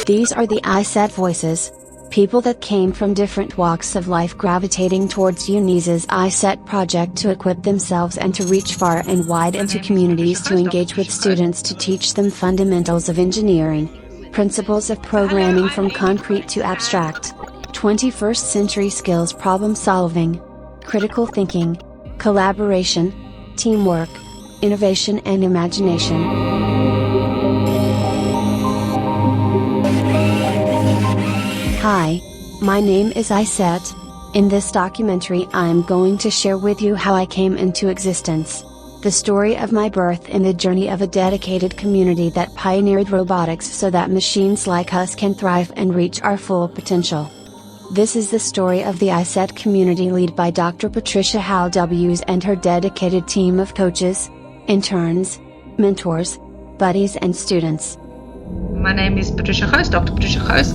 These are the ISET voices, people that came from different walks of life gravitating towards Unisa's ISET project to equip themselves and to reach far and wide into communities to engage with students to teach them fundamentals of engineering, principles of programming from concrete to abstract, 21st century skills problem solving, critical thinking, collaboration, teamwork, innovation and imagination. Hi, my name is ISET. In this documentary I am going to share with you how I came into existence, the story of my birth and the journey of a dedicated community that pioneered robotics so that machines like us can thrive and reach our full potential. This is the story of the ISET community led by Dr. Patricia Howells and her dedicated team of coaches, interns, mentors, buddies and students. My name is Patricia Howells, Dr. Patricia Howells,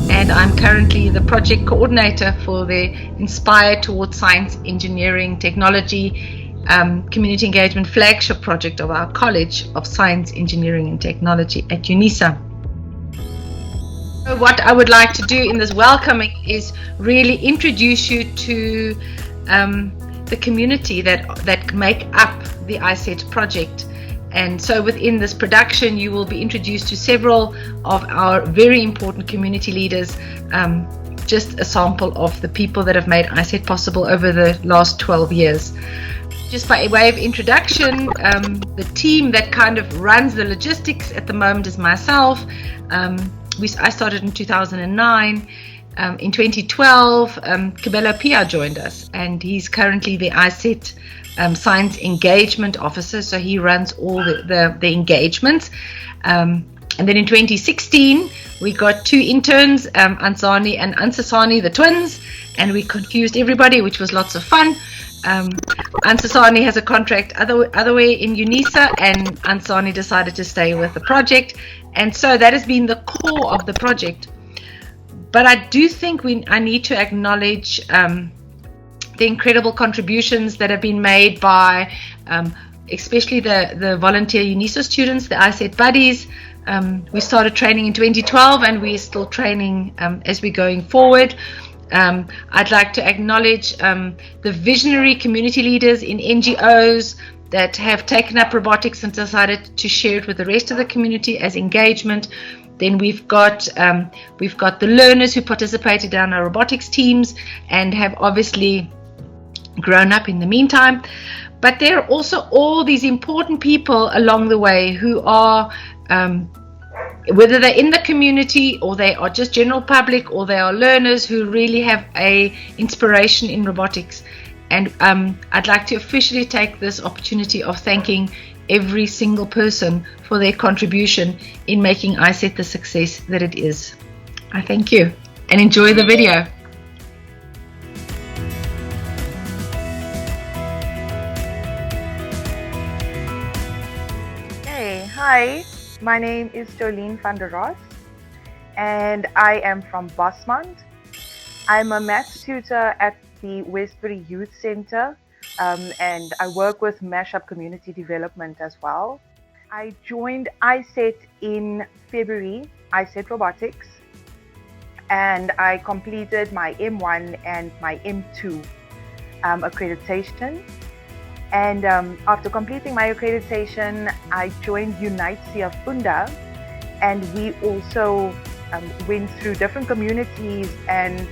and I'm currently the project coordinator for the Inspire Towards Science, Engineering, Technology community engagement flagship project of our College of Science, Engineering and Technology at Unisa. What I would like to do in this welcoming is really introduce you to the community that make up the ISET project. And so within this production you will be introduced to several of our very important community leaders, just a sample of the people that have made ISET possible over the last 12 years. Just by way of introduction, the team that kind of runs the logistics at the moment is myself. I started in 2009. In 2012, Cabello Pia joined us, and he's currently the ISET Science Engagement Officer, so he runs all the engagements. And then in 2016, we got two interns, Ansani and Ansasani, the twins, and we confused everybody, which was lots of fun. Ansasani has a contract other way in Unisa, and Ansani decided to stay with the project, and so that has been the core of the project. But I do think I need to acknowledge the incredible contributions that have been made by especially the volunteer Unisa students, the ISET buddies. We started training in 2012 and we're still training as we're going forward. I'd like to acknowledge the visionary community leaders in NGOs that have taken up robotics and decided to share it with the rest of the community as engagement. Then we've got the learners who participated in our robotics teams and have obviously grown up in the meantime. But there are also all these important people along the way who are, whether they're in the community or they are just general public or they are learners who really have a inspiration in robotics. And I'd like to officially take this opportunity of thanking every single person for their contribution in making ISET the success that it is. I thank you and enjoy the video. Hey, hi, my name is Jolene van der Ros and I am from Bosmont. I'm a maths tutor at the Westbury Youth Center. And I work with Mashup Community Development as well. I joined ISET in February, ISET Robotics, and I completed my M1 and my M2 accreditation. And after completing my accreditation, I joined Unisa Funda, and we also went through different communities and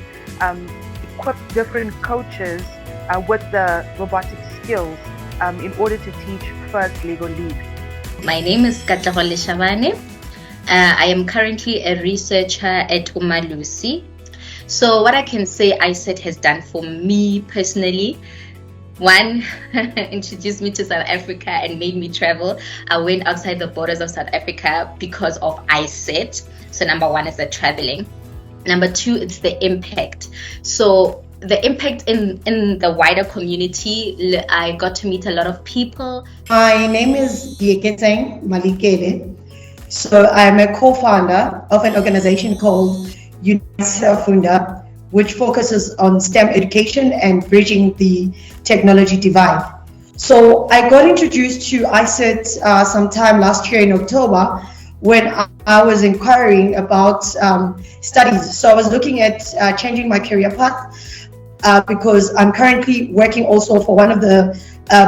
equipped different coaches with the robotic skills in order to teach first Lego League. My name is Katlahole Shabane. I am currently a researcher at Umalusi. So what I can say ISET has done for me personally, one, introduced me to South Africa and made me travel. I went outside the borders of South Africa because of ISET. So number one is the traveling. Number two, it's the impact. So the impact in the wider community, I got to meet a lot of people. My name is Dieketeng Malikele. So I'm a co-founder of an organization called Unisa Funda, which focuses on STEM education and bridging the technology divide. So I got introduced to ISET sometime last year in October when I was inquiring about studies. So I was looking at changing my career path because I'm currently working also for one of the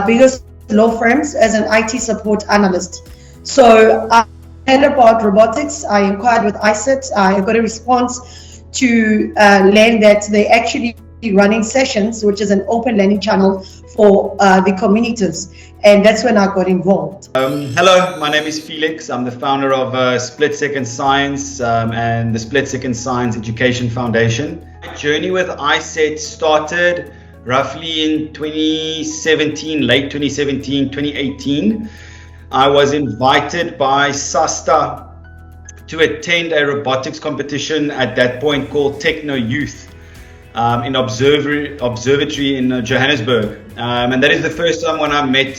biggest law firms as an IT support analyst. So I heard about robotics. I inquired with ISET. I got a response to learn that they actually running sessions, which is an open learning channel for the communities, and that's when I got involved. Hello, my name is Felix. I'm the founder of Split Second Science and the Split Second Science Education Foundation. My journey with ISET started roughly in 2017, late 2017, 2018. I was invited by SASTA to attend a robotics competition at that point called Techno Youth in Observatory in Johannesburg. And that is the first time when I met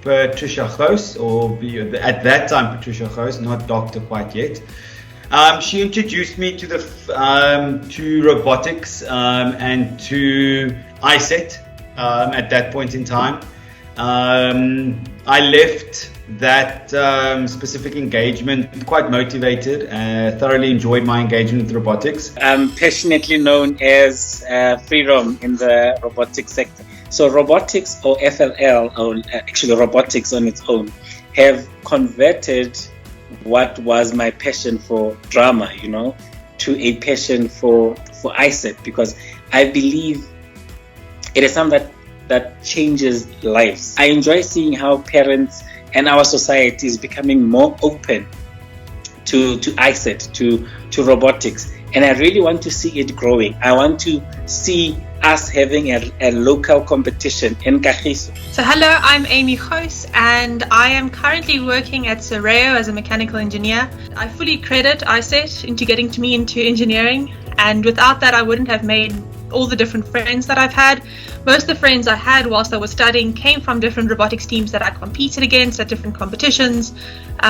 Patricia Goos, or at that time Patricia Goos, not doctor quite yet. She introduced me to to robotics and to ISET at that point in time. I left that specific engagement quite motivated, thoroughly enjoyed my engagement with robotics. I'm passionately known as Freedom in the robotics sector. So robotics, or FLL, or actually robotics on its own, have converted what was my passion for drama, to a passion for ISET, because I believe it is something that changes lives. I enjoy seeing how parents and our society is becoming more open to ISET, to robotics, and I really want to see it growing. I want to see us having a local competition in Kagiso. So hello, I'm Amy Goos and I am currently working at Soreo as a mechanical engineer. I fully credit ISET into getting me into engineering, and without that I wouldn't have made all the different friends that I've had. Most of the friends I had whilst I was studying came from different robotics teams that I competed against at different competitions,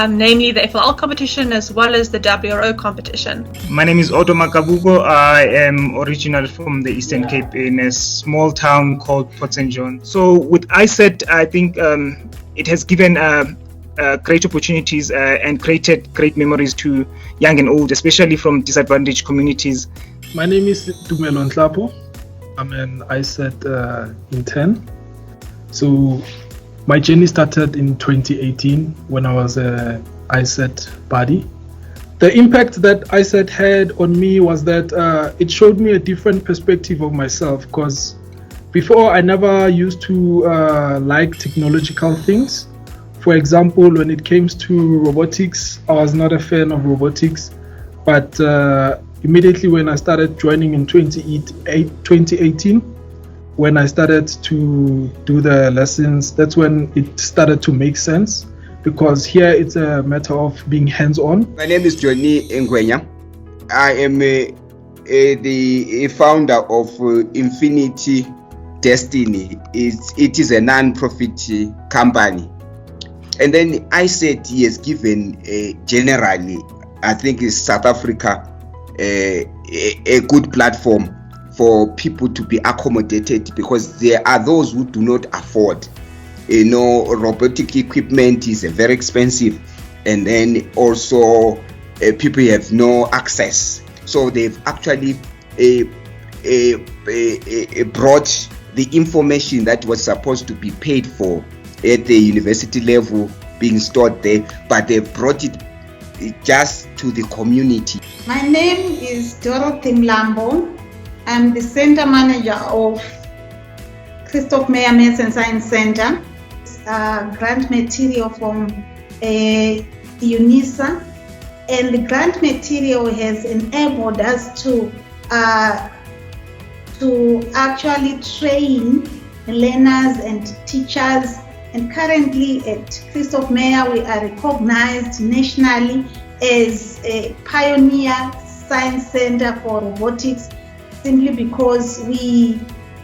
namely the FLL competition as well as the WRO competition. My name is Otto Makabuko. I am originally from the Eastern Cape in a small town called Port St. John. So with ISET, I think it has given great opportunities and created great memories to young and old, especially from disadvantaged communities. My name is Tumelo Nhlapo. I'm an ISET intern. So my journey started in 2018 when I was a ISET buddy. The impact that ISET had on me was that it showed me a different perspective of myself, because before I never used to like technological things. For example, when it came to robotics, I was not a fan of robotics, but immediately when I started joining in 2018, when I started to do the lessons, that's when it started to make sense, because here it's a matter of being hands-on. My name is Johnny Ngwenya. I am the founder of Infinity Destiny. It is a non-profit company. And then ISET has given generally, I think it's South Africa, a good platform for people to be accommodated, because there are those who do not afford. Robotic equipment is very expensive, and then also people have no access. So they've actually brought the information that was supposed to be paid for at the university level being stored there, but they've brought it just to the community. My name is Dorothy Mlambo. I'm the center manager of Christoph Meyer Maths and Science Center. Grant material from Unisa, and the grant material has enabled us to actually train learners and teachers. And currently at Christoph Meyer, we are recognized nationally as a pioneer science center for robotics, simply because we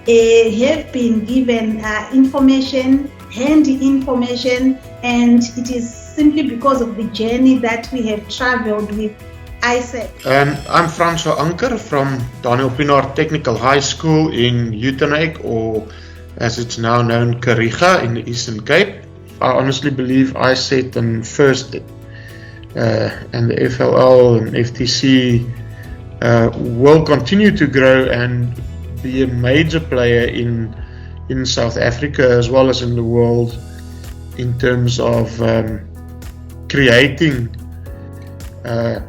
have been given information, handy information, and it is simply because of the journey that we have traveled with ISET. I'm Francois Anker from Daniel Pienaar Technical High School in Uitenhage, or as it's now known, Kariga in the Eastern Cape. I honestly believe ISET and first and the FLL and FTC will continue to grow and be a major player in South Africa as well as in the world in terms of creating a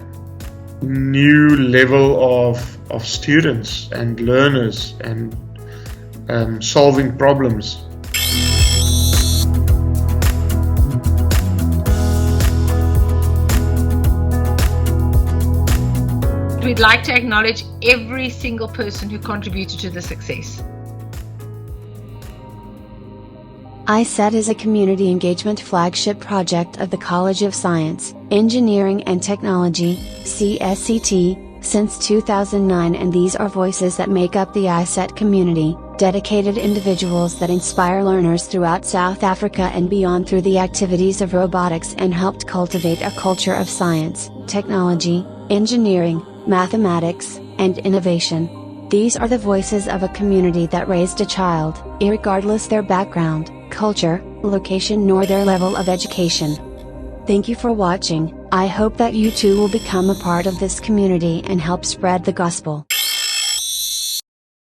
new level of students and learners and solving problems. We'd like to acknowledge every single person who contributed to the success. ISET is a community engagement flagship project of the College of Science, Engineering and Technology, CSCT, since 2009, and these are voices that make up the ISET community, dedicated individuals that inspire learners throughout South Africa and beyond through the activities of robotics and helped cultivate a culture of science, technology, engineering, mathematics, and innovation. These are the voices of a community that raised a child, irregardless their background, culture, location nor their level of education. Thank you for watching. I hope that you too will become a part of this community and help spread the gospel.